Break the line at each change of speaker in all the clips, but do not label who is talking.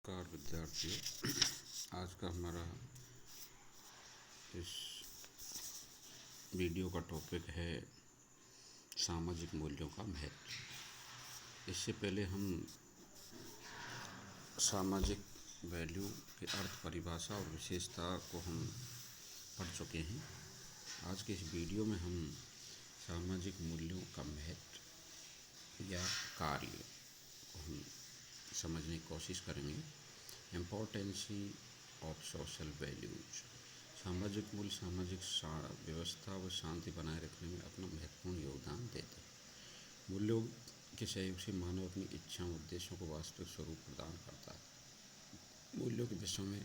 नमस्कार विद्यार्थियों। आज का हमारा इस वीडियो का टॉपिक है सामाजिक मूल्यों का महत्व। इससे पहले हम सामाजिक वैल्यू के अर्थ, परिभाषा और विशेषता को हम पढ़ चुके हैं। आज के इस वीडियो में हम सामाजिक मूल्यों का महत्व या कार्य को हम समझने की कोशिश करेंगे। Impotency of social values. सामाजिक मूल्य सामाजिक व्यवस्था व शांति बनाए रखने में अपना महत्वपूर्ण योगदान देते हैं। मूल्यों के सहयोग से मानव अपनी इच्छाओं, उद्देश्यों को वास्तविक स्वरूप प्रदान करता है। मूल्यों की दिशा में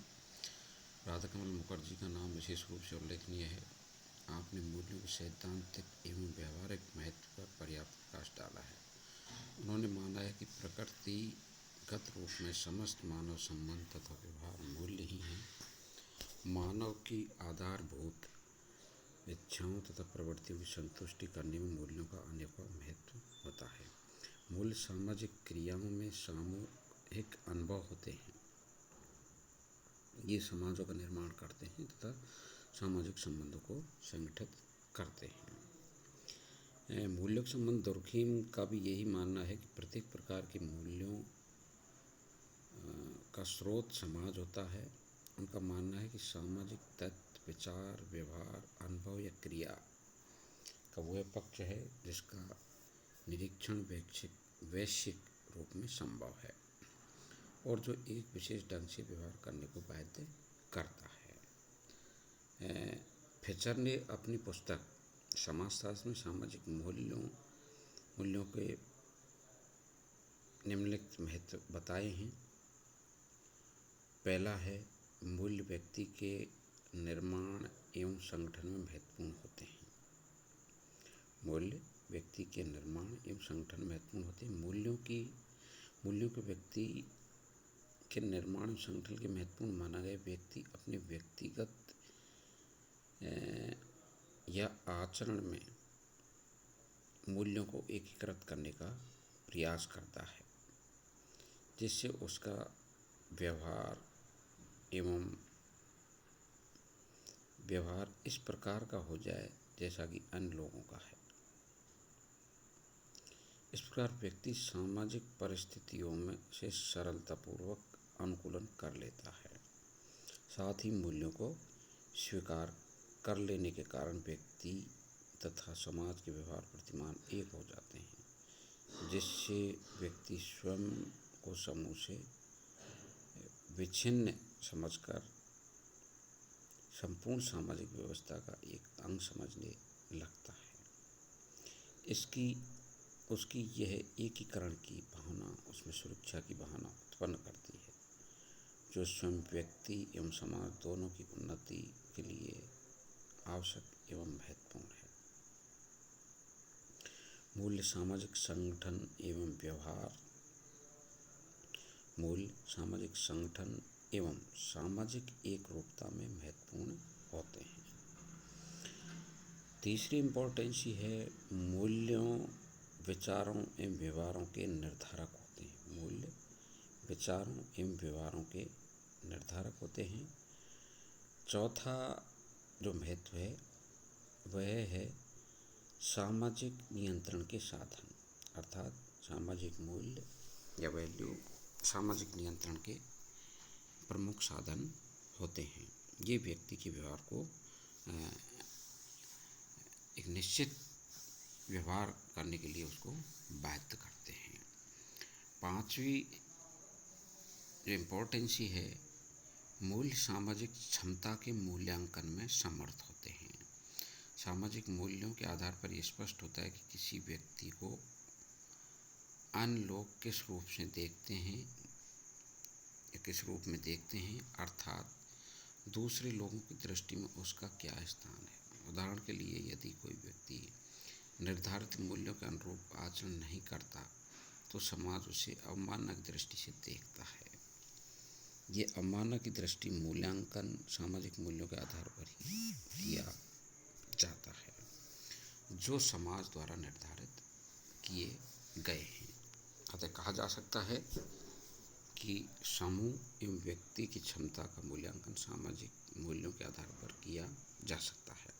राधाकमल मुखर्जी का नाम विशेष रूप से उल्लेखनीय है। आपने मूल्यों के सैद्धांतिक एवं व्यावहारिक महत्व पर पर्याप्त प्रकाश डाला है। उन्होंने माना है कि प्रकृतिगत रूप में समस्त मानव संबंध तथा व्यवहार मूल्य ही हैं। मानव की आधारभूत इच्छाओं तथा प्रवृत्तियों की संतुष्टि करने में मूल्यों का अनेकों महत्व होता है। मूल्य सामाजिक क्रियाओं में सामूहिक अनुभव होते हैं। ये समाजों का निर्माण करते हैं तथा सामाजिक संबंधों को संगठित करते हैं। मूल्यों के संबंध दुर्खीम का भी यही मानना है कि प्रत्येक प्रकार के मूल्यों का स्रोत समाज होता है। उनका मानना है कि सामाजिक तत्व, विचार, व्यवहार, अनुभव या क्रिया का वह पक्ष है जिसका निरीक्षण वैश्विक रूप में संभव है और जो एक विशेष ढंग से व्यवहार करने को बाध्य करता है। फिचर ने अपनी पुस्तक समाजशास्त्र में सामाजिक मूल्यों के निम्नलिखित महत्व बताए हैं। पहला है, मूल्य व्यक्ति के निर्माण एवं संगठन में महत्वपूर्ण होते हैं। मूल्य व्यक्ति के निर्माण एवं संगठन में महत्वपूर्ण होते हैं। मूल्यों के व्यक्ति के निर्माण और संगठन के महत्वपूर्ण माना गया। व्यक्ति अपने व्यक्तिगत या आचरण में मूल्यों को एकीकृत करने का प्रयास करता है, जिससे उसका व्यवहार इस प्रकार का हो जाए जैसा कि अन्य लोगों का है। इस प्रकार व्यक्ति सामाजिक परिस्थितियों में से सरलतापूर्वक अनुकूलन कर लेता है। साथ ही मूल्यों को स्वीकार कर लेने के कारण व्यक्ति तथा समाज के व्यवहार प्रतिमान एक हो जाते हैं, जिससे व्यक्ति स्वयं को समूह से विच्छिन्न समझकर संपूर्ण सामाजिक व्यवस्था का एक अंग समझने लगता है। उसकी यह एकीकरण की भावना उसमें सुरक्षा की भावना उत्पन्न करती है, जो स्वयं व्यक्ति एवं समाज दोनों की उन्नति के लिए आवश्यक एवं महत्वपूर्ण है। मूल्य सामाजिक संगठन एवं व्यवहार। मूल्य सामाजिक संगठन एवं सामाजिक एकरूपता में महत्वपूर्ण होते हैं। तीसरी इम्पोर्टेंसी है, मूल्यों विचारों एवं व्यवहारों के निर्धारक होते हैं। मूल्य विचारों एवं व्यवहारों के निर्धारक होते हैं। चौथा जो महत्व है वह है सामाजिक नियंत्रण के साधन, अर्थात सामाजिक मूल्य या वैल्यू सामाजिक नियंत्रण के प्रमुख साधन होते हैं। ये व्यक्ति के व्यवहार को एक निश्चित व्यवहार करने के लिए उसको बाध्य करते हैं। पांचवी जो इम्पोर्टेंसी है, मूल्य सामाजिक क्षमता के मूल्यांकन में समर्थ होते हैं। सामाजिक मूल्यों के आधार पर यह स्पष्ट होता है कि किसी व्यक्ति को अन्य लोग किस रूप से देखते हैं या किस रूप में देखते हैं, अर्थात दूसरे लोगों की दृष्टि में उसका क्या स्थान है। उदाहरण के लिए, यदि कोई व्यक्ति निर्धारित मूल्यों के अनुरूप आचरण नहीं करता तो समाज उसे अवमानना की दृष्टि से देखता है। ये अवमानना की दृष्टि मूल्यांकन सामाजिक मूल्यों के आधार पर ही किया जाता है, जो समाज द्वारा निर्धारित किए गए हैं। अतः कहा जा सकता है कि समूह एवं व्यक्ति की क्षमता का मूल्यांकन सामाजिक मूल्यों के आधार पर किया जा सकता है।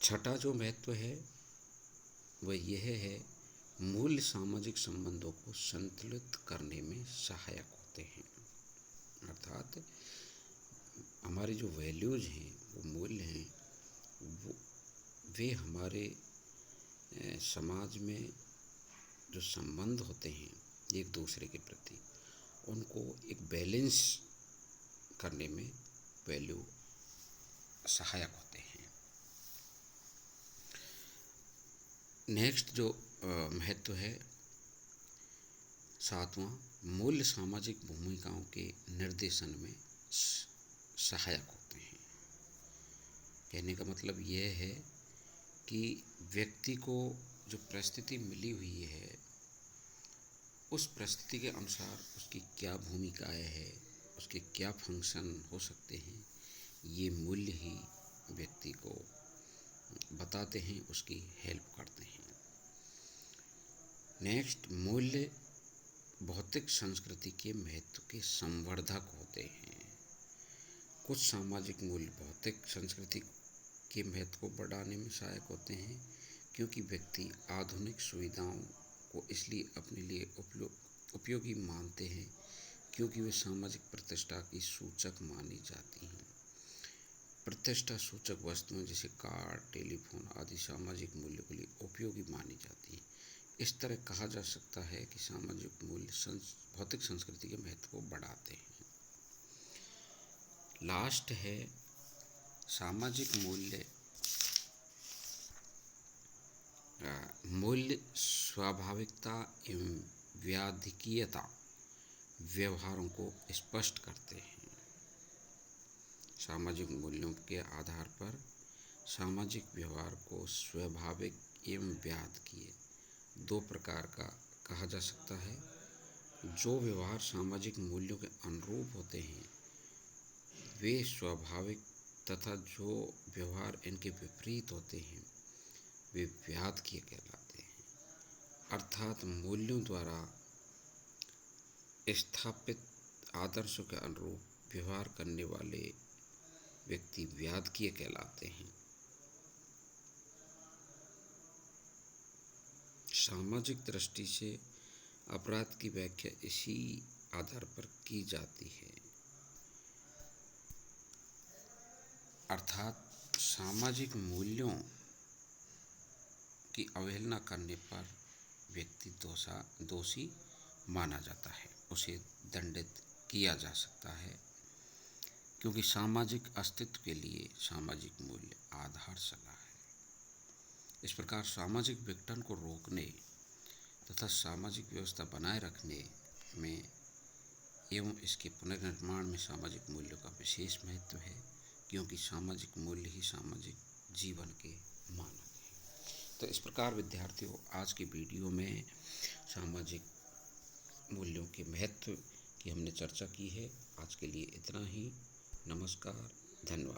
छठा जो महत्व है वह यह है, मूल्य सामाजिक संबंधों को संतुलित करने में सहायक होते हैं। अर्थात हमारे जो वैल्यूज़ हैं, वो मूल्य हैं, वे हमारे समाज में जो संबंध होते हैं एक दूसरे के प्रति, उनको एक बैलेंस करने में वैल्यू सहायक होते हैं। नेक्स्ट जो महत्व है सातवां, मूल्य सामाजिक भूमिकाओं के निर्देशन में सहायक होते हैं। कहने का मतलब यह है कि व्यक्ति को जो परिस्थिति मिली हुई है, उस परिस्थिति के अनुसार उसकी क्या भूमिकाएं है, उसके क्या फंक्शन हो सकते हैं, ये मूल्य ही व्यक्ति को बताते हैं, उसकी हेल्प करते हैं। नेक्स्ट, मूल्य भौतिक संस्कृति के महत्व के संवर्धक होते हैं। कुछ सामाजिक मूल्य भौतिक संस्कृति के महत्व को बढ़ाने में सहायक होते हैं, क्योंकि व्यक्ति आधुनिक सुविधाओं को इसलिए अपने लिए उपयोगी मानते हैं क्योंकि वे सामाजिक प्रतिष्ठा की सूचक मानी जाती हैं। प्रतिष्ठा सूचक वस्तुएं जैसे कार, टेलीफोन आदि सामाजिक मूल्यों के लिए उपयोगी मानी जाती हैं। इस तरह कहा जा सकता है कि सामाजिक मूल्य भौतिक संस्कृति के महत्व को बढ़ाते हैं। लास्ट है सामाजिक मूल्य स्वाभाविकता एवं व्याधिकीयता व्यवहारों को स्पष्ट करते हैं। सामाजिक मूल्यों के आधार पर सामाजिक व्यवहार को स्वाभाविक एवं व्याधिकीय दो प्रकार का कहा जा सकता है। जो व्यवहार सामाजिक मूल्यों के अनुरूप होते हैं वे स्वाभाविक, तथा जो व्यवहार इनके विपरीत होते हैं वे व्याधिकीय कहलाते हैं। अर्थात मूल्यों द्वारा स्थापित आदर्शों के अनुरूप व्यवहार करने वाले व्यक्ति व्याधिकीय कहलाते हैं। सामाजिक दृष्टि से अपराध की व्याख्या इसी आधार पर की जाती है। अर्थात सामाजिक मूल्यों की अवहेलना करने पर व्यक्ति दोषी माना जाता है, उसे दंडित किया जा सकता है, क्योंकि सामाजिक अस्तित्व के लिए सामाजिक मूल्य आधारशिला है। इस प्रकार सामाजिक विघटन को रोकने तथा सामाजिक व्यवस्था बनाए रखने में एवं इसके पुनर्निर्माण में सामाजिक मूल्यों का विशेष महत्व है, क्योंकि सामाजिक मूल्य ही सामाजिक जीवन के मानक हैं। तो इस प्रकार विद्यार्थियों, आज की वीडियो में सामाजिक मूल्यों के महत्व की हमने चर्चा की है। आज के लिए इतना ही। नमस्कार, धन्यवाद।